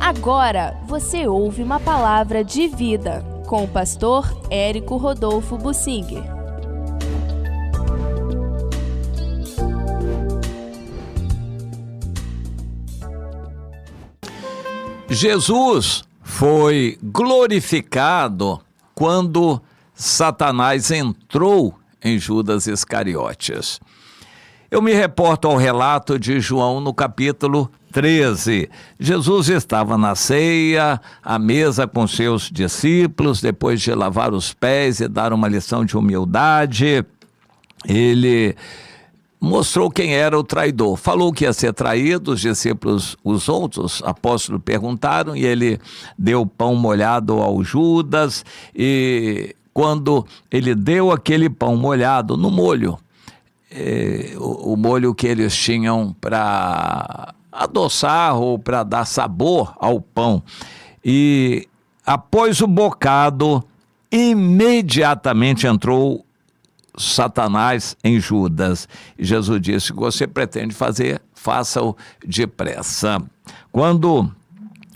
Agora você ouve uma palavra de vida com o pastor Érico Rodolfo Bussinger. Jesus foi glorificado quando Satanás entrou em Judas Iscariotes. Eu me reporto ao relato de João no capítulo 13. Jesus estava na ceia, à mesa com seus discípulos, depois de lavar os pés e dar uma lição de humildade, ele mostrou quem era o traidor. Falou que ia ser traído, os discípulos, os outros apóstolos perguntaram, e ele deu pão molhado ao Judas, e quando ele deu aquele pão molhado no molho, o molho que eles tinham para adoçar ou para dar sabor ao pão, e após o bocado, imediatamente entrou Satanás em Judas. E Jesus disse: o que você pretende fazer, faça-o depressa. Quando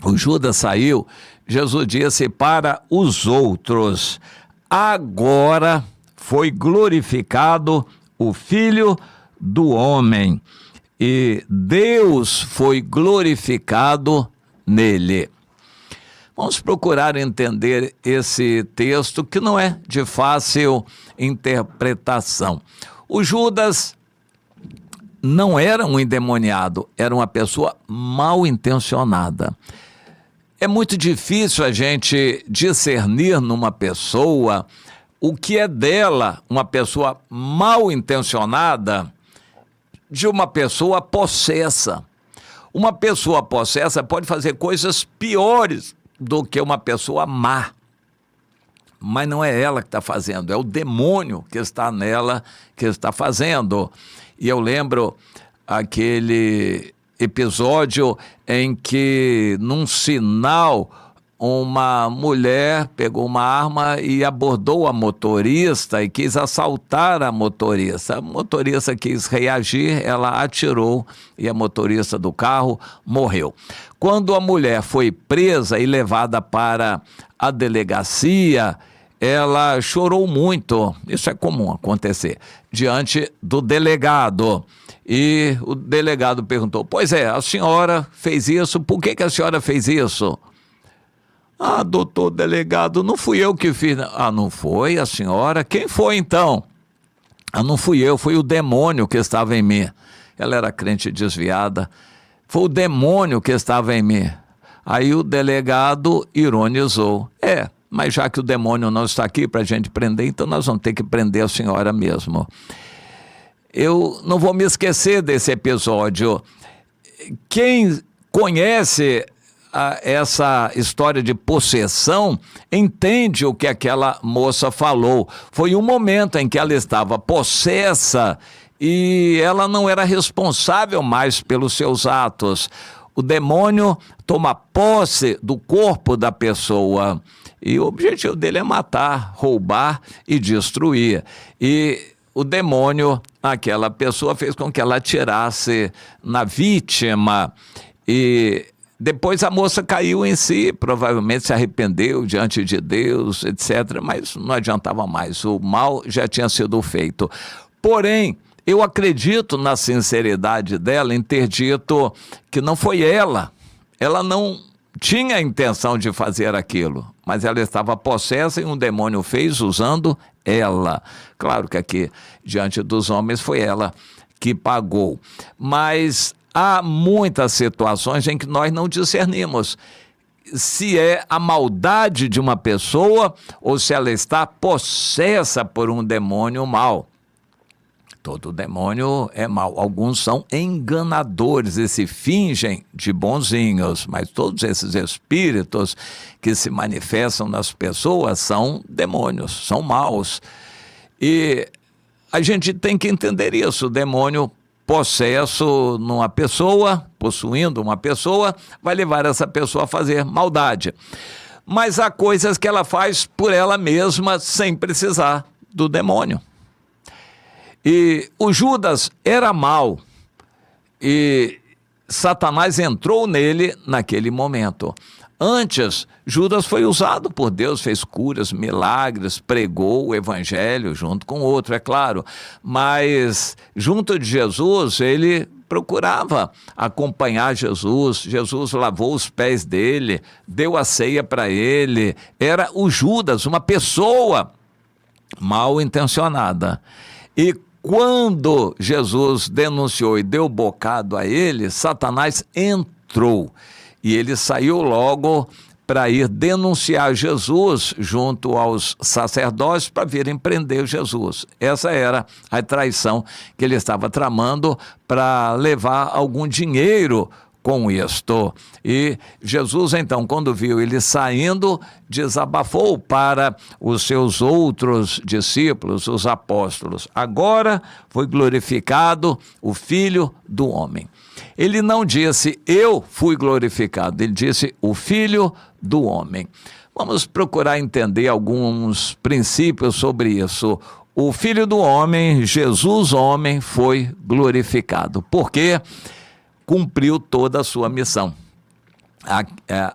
o Judas saiu, Jesus disse para os outros: agora foi glorificado o Filho do Homem, e Deus foi glorificado nele. Vamos procurar entender esse texto, que não é de fácil interpretação. O Judas não era um endemoniado, era uma pessoa mal intencionada. É muito difícil a gente discernir numa pessoa o que é dela, uma pessoa mal intencionada, de uma pessoa possessa. Uma pessoa possessa pode fazer coisas piores do que uma pessoa má. Mas não é ela que está fazendo, é o demônio que está nela que está fazendo. E eu lembro aquele episódio em que, num sinal, uma mulher pegou uma arma e abordou a motorista e quis assaltar a motorista. A motorista quis reagir, ela atirou e a motorista do carro morreu. Quando a mulher foi presa e levada para a delegacia, ela chorou muito, isso é comum acontecer, diante do delegado. E o delegado perguntou: pois é, a senhora fez isso, por que a senhora fez isso? Ah, doutor delegado, não fui eu que fiz. Ah, não foi a senhora? Quem foi então? Ah, não fui eu, foi o demônio que estava em mim. Ela era crente desviada. Foi o demônio que estava em mim. Aí o delegado ironizou: mas já que o demônio não está aqui para a gente prender, então nós vamos ter que prender a senhora mesmo. Eu não vou me esquecer desse episódio. Quem conhece essa história de possessão entende o que aquela moça falou. Foi um momento em que ela estava possessa e ela não era responsável mais pelos seus atos. O demônio toma posse do corpo da pessoa e o objetivo dele é matar, roubar e destruir. E o demônio, aquela pessoa, fez com que ela atirasse na vítima, e depois a moça caiu em si, provavelmente se arrependeu diante de Deus, etc. Mas não adiantava mais, o mal já tinha sido feito. Porém, eu acredito na sinceridade dela em ter dito que não foi ela. Ela não tinha a intenção de fazer aquilo, mas ela estava possessa e um demônio fez usando ela. Claro que aqui, diante dos homens, foi ela que pagou. Mas há muitas situações em que nós não discernimos se é a maldade de uma pessoa ou se ela está possessa por um demônio mau. Todo demônio é mau. Alguns são enganadores e se fingem de bonzinhos, mas todos esses espíritos que se manifestam nas pessoas são demônios, são maus. E a gente tem que entender isso. O demônio possesso numa pessoa, possuindo uma pessoa, vai levar essa pessoa a fazer maldade. Mas há coisas que ela faz por ela mesma sem precisar do demônio. E o Judas era mau e Satanás entrou nele naquele momento. Antes, Judas foi usado por Deus, fez curas, milagres, pregou o evangelho junto com outro, é claro. Mas junto de Jesus, ele procurava acompanhar Jesus. Jesus lavou os pés dele, deu a ceia para ele. Era o Judas, uma pessoa mal intencionada. E quando Jesus denunciou e deu bocado a ele, Satanás entrou. E ele saiu logo para ir denunciar Jesus junto aos sacerdotes para virem prender Jesus. Essa era a traição que ele estava tramando para levar algum dinheiro com isto. E Jesus, então, quando viu ele saindo, desabafou para os seus outros discípulos, os apóstolos. Agora foi glorificado o Filho do Homem. Ele não disse, eu fui glorificado, ele disse, o Filho do Homem. Vamos procurar entender alguns princípios sobre isso. O Filho do Homem, Jesus homem, foi glorificado, porque cumpriu toda a sua missão.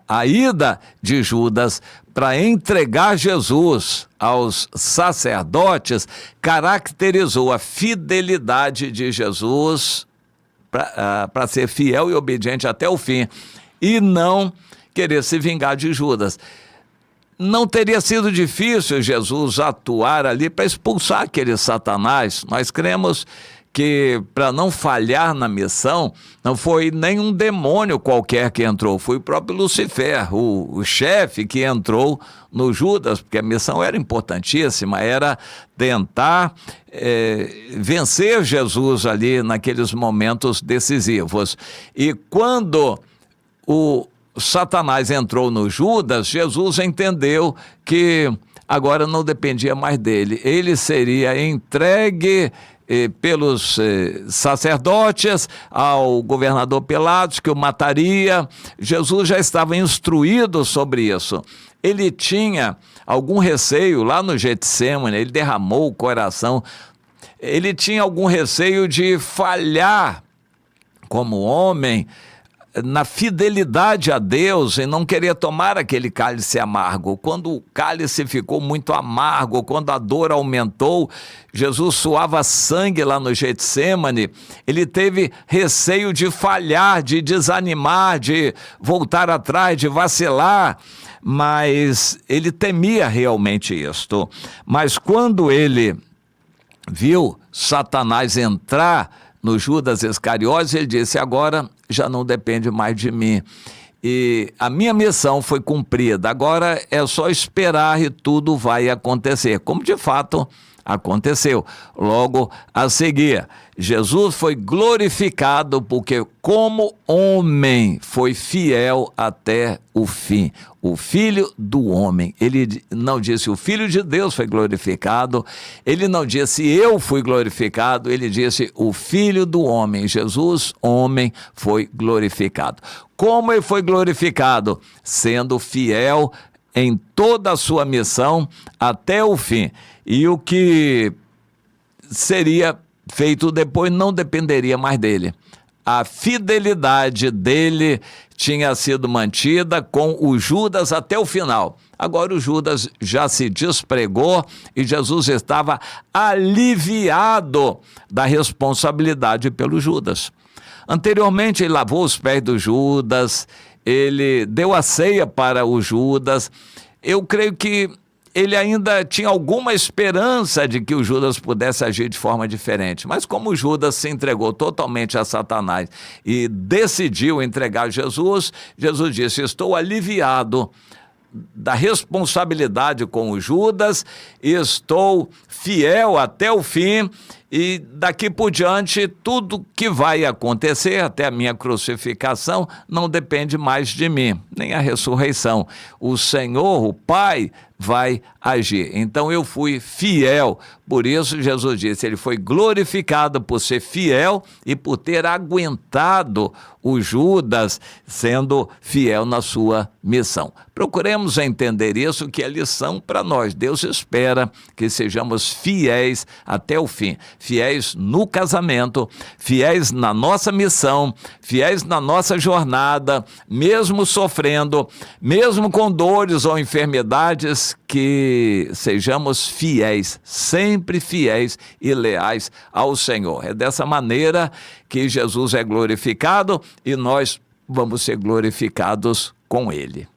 A ida de Judas para entregar Jesus aos sacerdotes caracterizou a fidelidade de Jesus para ser fiel e obediente até o fim e não querer se vingar de Judas. Não teria sido difícil Jesus atuar ali para expulsar aquele Satanás. Nós cremos que para não falhar na missão, não foi nenhum demônio qualquer que entrou, foi o próprio Lucifer, o chefe que entrou no Judas, porque a missão era importantíssima, era tentar vencer Jesus ali naqueles momentos decisivos. E quando o Satanás entrou no Judas, Jesus entendeu que agora não dependia mais dele, ele seria entregue pelos sacerdotes ao governador Pilatos, que o mataria. Jesus já estava instruído sobre isso. Ele tinha algum receio lá no Getsêmani, ele derramou o coração, ele tinha algum receio de falhar como homem na fidelidade a Deus e não queria tomar aquele cálice amargo. Quando o cálice ficou muito amargo, quando a dor aumentou, Jesus suava sangue lá no Getsêmani, ele teve receio de falhar, de desanimar, de voltar atrás, de vacilar, mas ele temia realmente isto. Mas quando ele viu Satanás entrar no Judas Iscariotes, ele disse, agora já não depende mais de mim. E a minha missão foi cumprida, agora é só esperar e tudo vai acontecer, como de fato aconteceu. Logo a seguir, Jesus foi glorificado porque como homem foi fiel até o fim. O Filho do Homem, ele não disse o Filho de Deus foi glorificado, ele não disse eu fui glorificado, ele disse o Filho do Homem, Jesus, homem, foi glorificado. Como ele foi glorificado? Sendo fiel em toda a sua missão até o fim. E o que seria feito depois não dependeria mais dele. A fidelidade dele tinha sido mantida com o Judas até o final. Agora o Judas já se despregou e Jesus estava aliviado da responsabilidade pelo Judas. Anteriormente ele lavou os pés do Judas, ele deu a ceia para o Judas. Eu creio que ele ainda tinha alguma esperança de que o Judas pudesse agir de forma diferente. Mas como o Judas se entregou totalmente a Satanás e decidiu entregar Jesus, Jesus disse, estou aliviado da responsabilidade com o Judas, estou fiel até o fim e daqui por diante tudo que vai acontecer até a minha crucificação não depende mais de mim, nem a ressurreição. O Senhor, o Pai, vai agir. Então eu fui fiel, por isso Jesus disse, ele foi glorificado por ser fiel e por ter aguentado o Judas sendo fiel na sua missão. Procuremos entender isso, que é lição para nós. Deus espera que sejamos fiéis até o fim. fiéis no casamento, fiéis na nossa missão, fiéis na nossa jornada, mesmo sofrendo, mesmo com dores ou enfermidades, que sejamos fiéis, sempre fiéis e leais ao Senhor. É dessa maneira que Jesus é glorificado e nós vamos ser glorificados com Ele.